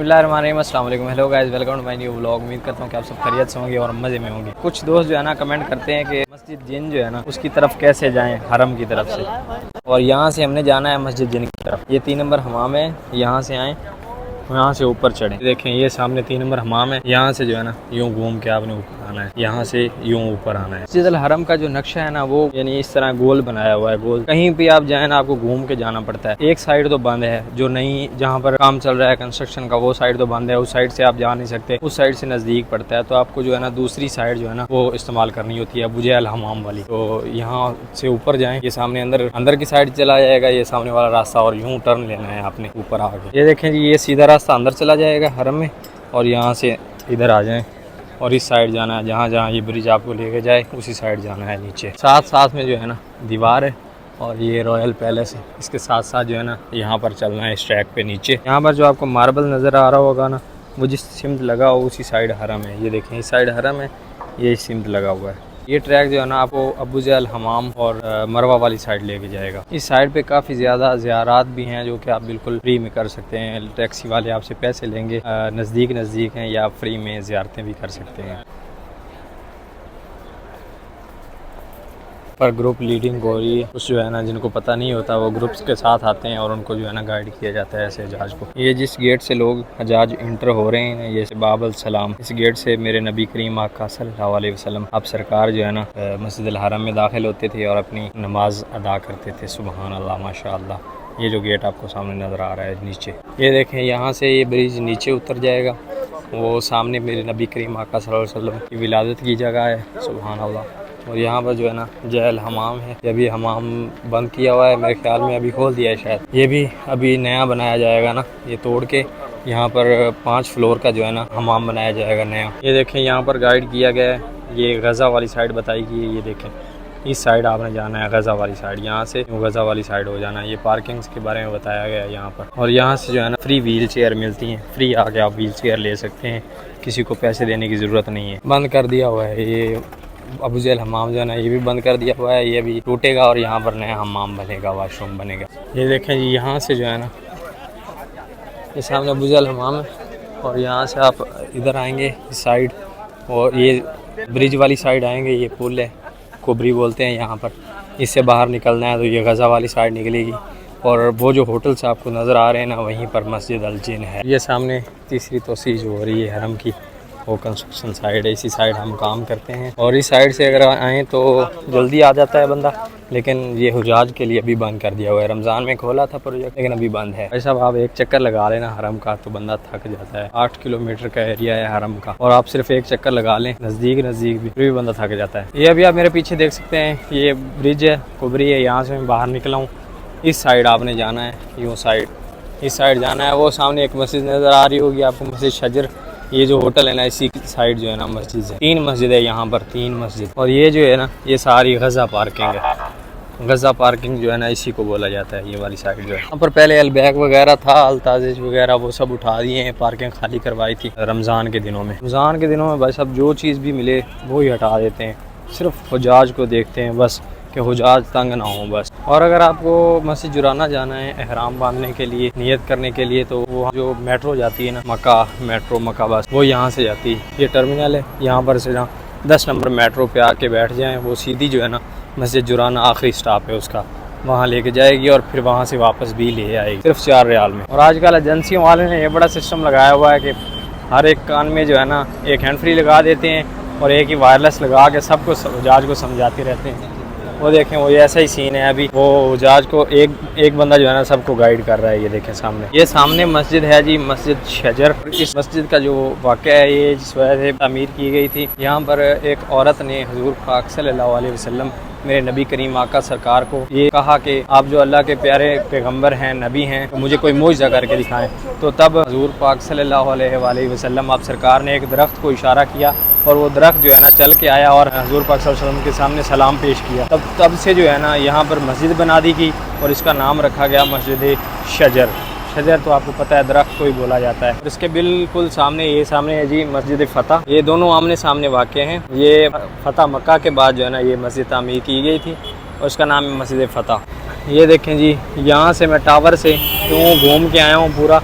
अस्सलाम वालेकुम, hello guys, welcome to my new vlog. उम्मीद करता हूँ कि आप सब खैरियत से होंगे और मज़े में होंगे। कुछ दोस्त जो है ना कमेंट करते हैं कि मस्जिद जिन जो है ना उसकी तरफ कैसे जाएं, हरम की तरफ से। और यहाँ से हमने जाना है मस्जिद जिन की तरफ। ये 3 नंबर हमाम है, यहाँ से आएँ, यहाँ से ऊपर चढ़े। देखें ये सामने 3 नंबर हमाम है, यहाँ से जो है ना यूँ घूम के आपने ऊपर आना है, यहाँ से यूँ ऊपर आना है। मस्जिद अल हरम का जो नक्शा है ना वो यानी इस तरह गोल बनाया हुआ है, गोल। कहीं भी आप जाए ना आपको घूम के जाना पड़ता है। एक साइड तो बंद है, जो नई जहाँ पर काम चल रहा है कंस्ट्रक्शन का, वो साइड तो बंद है, उस साइड से आप जा नहीं सकते। उस साइड से नज़दीक पड़ता है, तो आपको जो है ना दूसरी साइड जो है ना वो इस्तेमाल करनी होती है, बुझे अल हमाम वाली। तो यहाँ से ऊपर जाएँ, ये सामने अंदर की साइड चला जाएगा ये सामने वाला रास्ता, और यूँ टर्न लेना है आपने ऊपर आके। ये देखें जी, ये सीधा रास्ता अंदर चला जाएगा हरम में, और यहाँ से इधर आ जाएं और इस साइड जाना है, जहाँ जहाँ ये ब्रिज आपको लेके जाए उसी साइड जाना है नीचे। साथ में जो है ना दीवार है और ये रॉयल पैलेस है, इसके साथ साथ जो है ना यहाँ पर चलना है इस ट्रैक पे नीचे। यहाँ पर जो आपको मार्बल नज़र आ रहा होगा ना, वो जिस सिमत लगा हो उसी साइड हरम है। ये देखें इस साइड हरम है, ये सिमत लगा हुआ है। ये ट्रैक जो है ना आपको अबू जहल हमाम और मरवा वाली साइड लेके जाएगा। इस साइड पे काफ़ी ज़्यादा ज़ियारात भी हैं जो कि आप बिल्कुल फ्री में कर सकते हैं। टैक्सी वाले आपसे पैसे लेंगे, नज़दीक हैं, या आप फ्री में ज़ियारतें भी कर सकते हैं। पर ग्रुप लीडिंग हो रही है, कुछ जो है ना जिनको पता नहीं होता वो ग्रुप्स के साथ आते हैं और उनको जो है ना गाइड किया जाता है ऐसे हजाज को। ये जिस गेट से लोग हजाज इंटर हो रहे हैं, ये बाब अल सलाम, इस गेट से मेरे नबी करीम आका सल्लल्लाहु अलैहि वसल्लम आप सरकार जो है ना मस्जिद अल हरम में दाखिल होते थे और अपनी नमाज अदा करते थे। सुबहान अल्लाह, माशा अल्लाह। ये जो गेट आपको सामने नज़र आ रहा है नीचे, ये देखें यहाँ से ये ब्रिज नीचे उतर जाएगा। वो सामने मेरे नबी करीम आका सल्लल्लाहु अलैहि वसल्लम की विलादत की जगह है। सुबहान अल्लाह। और यहाँ पर जो है ना जहल हमाम है, ये भी हमाम बंद किया हुआ है, मेरे ख्याल में अभी खोल दिया है शायद। ये भी अभी नया बनाया जाएगा ना, ये तोड़ के यहाँ पर 5 फ्लोर का जो है ना हमाम बनाया जाएगा नया। ये देखें यहाँ पर गाइड किया गया है, ये गज़ा वाली साइड बताई गई है। ये देखें इस साइड आपने जाना है, गज़ा वाली साइड, यहाँ से गज़ा वाली साइड हो जाना है। ये पार्किंग्स के बारे में बताया गया है यहाँ पर। और यहाँ से जो है ना फ्री व्हील चेयर मिलती हैं, फ्री आके आप व्हील चेयर ले सकते हैं, किसी को पैसे देने की ज़रूरत नहीं है। बंद कर दिया हुआ है ये अबू जहल हमाम जो है ना, ये भी बंद कर दिया हुआ है, ये भी टूटेगा और यहाँ पर नया हमाम बनेगा, वाशरूम बनेगा। ये देखें जी, यहाँ से जो है ना ये सामने अबू जहल हमाम है, और यहाँ से आप इधर आएंगे इस साइड, और ये ब्रिज वाली साइड आएंगे, ये पुल है, कोबरी बोलते हैं यहाँ पर। इससे बाहर निकलना है तो ये गज़ा वाली साइड निकलेगी, और वो जो होटल्स आपको नज़र आ रहे हैं ना वहीं पर मस्जिद अल जिन है। ये सामने तीसरी तोसी जो हो रही है हरम की, वो कंस्ट्रक्शन साइड है, इसी साइड हम काम करते हैं। और इस साइड से अगर आएँ तो जल्दी आ जाता है बंदा, लेकिन ये हुजाज के लिए अभी बंद कर दिया हुआ है। रमज़ान में खोला था प्रोजेक्ट, लेकिन अभी बंद है। भाई साहब, आप एक चक्कर लगा लेना हरम का तो बंदा थक जाता है। 8 किलोमीटर का एरिया है हरम का, और आप सिर्फ एक चक्कर लगा लें नज़दीक भी बंदा थक जाता है। ये अभी आप मेरे पीछे देख सकते हैं, ये ब्रिज है, कुबरी है, यहाँ से मैं बाहर निकला हूँ। इस साइड आपने जाना है, यूँ साइड, इस साइड जाना है। वो सामने एक मस्जिद नज़र आ रही होगी आपको, मस्जिद शजर। ये जो होटल है ना इसी साइड जो है ना मस्जिद है, 3 मस्जिद है यहाँ पर, 3 मस्जिद। और ये जो है ना ये सारी गज़ा पार्किंग है। गज़ा पार्किंग जो है ना इसी को बोला जाता है, ये वाली साइड जो है। यहाँ पर पहले अलबैग वगैरह था, अलताजिज वगैरह, वो सब उठा दिए हैं, पार्किंग खाली करवाई थी रमज़ान के दिनों में। रमज़ान के दिनों में भाई साहब जो चीज़ भी मिले वो ही हटा देते हैं, सिर्फ हुजाज को देखते हैं बस कि हुजाज तंग ना हो बस। और अगर आपको मस्जिद जुराना जाना है एहराम बांधने के लिए, नियत करने के लिए, तो वो जो मेट्रो जाती है ना, मक्का मेट्रो, मक्का बस, वो यहाँ से जाती है। ये टर्मिनल है, यहाँ पर से 10 नंबर मेट्रो पे आके बैठ जाएं, वो सीधी जो है ना मस्जिद जुराना आखिरी स्टॉप है उसका, वहाँ लेके जाएगी और फिर वहाँ से वापस भी ले आएगी, सिर्फ 4 रियाल में। और आजकल एजेंसियों वाले ने ये बड़ा सिस्टम लगाया हुआ है कि हर एक कान में जो है ना एक हैंड फ्री लगा देते हैं और एक ही वायरलेस लगा के सबको हुजाज को समझाते रहते हैं। वो देखें, वो ऐसा ही सीन है अभी, वो हुजाज को एक बंदा जो है ना सबको गाइड कर रहा है। ये देखें सामने, ये सामने मस्जिद है जी, मस्जिद शजर। इस मस्जिद का जो वाक़या है ये जिस वजह से तामीर की गई थी, यहाँ पर एक औरत ने हुजूर पाक सल्लल्लाहु अलैहि वसल्लम मेरे नबी करीम आका सरकार को ये कहा कि आप जो अल्लाह के प्यारे पैगंबर हैं, नबी हैं, तो मुझे कोई मौजज़ा करके दिखाएं। तो तब हुजूर पाक सल्लल्लाहु अलैहि वसल्लम आप सरकार ने एक दरख्त को इशारा किया, और वो दरख्त जो है ना चल के आया और हुजूर पाक सल्लल्लाहु अलैहि वसल्लम के सामने सलाम पेश किया। तब से जो है ना यहाँ पर मस्जिद बना दी गई और इसका नाम रखा गया मस्जिद शजर। शजर तो आपको पता है दरख्त को ही बोला जाता है। इसके बिल्कुल सामने ये सामने है जी मस्जिद फ़तह। ये दोनों आमने सामने वाक़े हैं। ये फ़तह मक्का के बाद जो है ना ये मस्जिद तामीर की गई थी और उसका नाम है मस्जिद फ़तह। ये देखें जी, यहाँ से मैं टावर से यूँ घूम के आया हूँ पूरा,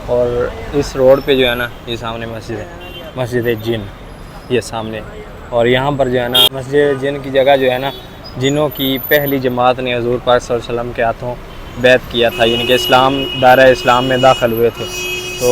और इस रोड पे जो है ना ये सामने मस्जिद है, मस्जिद जिन, ये सामने। और यहाँ पर जो है ना मस्जिद जिन की जगह जो है ना जिनों की पहली जमात ने हजूर पाक सल्लल्लाहु अलैहि वसल्लम के हाथों बैत किया था, यानी कि इस्लाम दायरा इस्लाम में दाखिल हुए थे, तो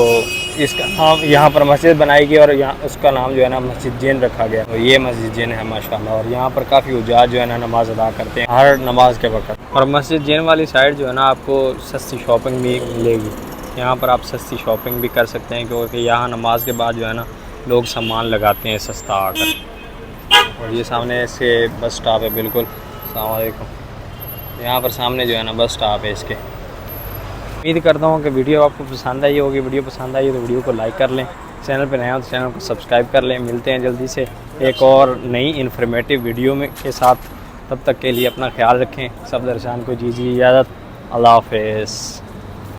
इसका नाम यहाँ पर मस्जिद बनाई गई और यहाँ उसका नाम जो है ना मस्जिद जिन रखा गया। तो ये मस्जिद जिन है माशाल्लाह। और यहाँ पर काफ़ी हुज्जाज जो है ना नमाज अदा करते हैं हर नमाज के वक्त। और मस्जिद जिन वाली साइड जो है ना आपको सस्ती शॉपिंग भी मिलेगी, यहाँ पर आप सस्ती शॉपिंग भी कर सकते हैं, क्योंकि यहाँ नमाज के बाद जो है ना लोग सामान लगाते हैं सस्ता आकर। और ये सामने इसके बस स्टॉप है, बिल्कुल अस्सलाम वालेकुम। यहाँ पर सामने जो है ना बस स्टॉप है इसके। उम्मीद करता हूँ कि वीडियो आपको पसंद आई होगी। वीडियो पसंद आई तो वीडियो को लाइक कर लें, चैनल पर नए हो तो चैनल को सब्सक्राइब कर लें। मिलते हैं जल्दी से एक और नई इन्फॉर्मेटिव वीडियो में के साथ। तब तक के लिए अपना ख्याल रखें। सब दर्शकों को दीजिए इजाज़त। अल्लाह हाफ़िज़।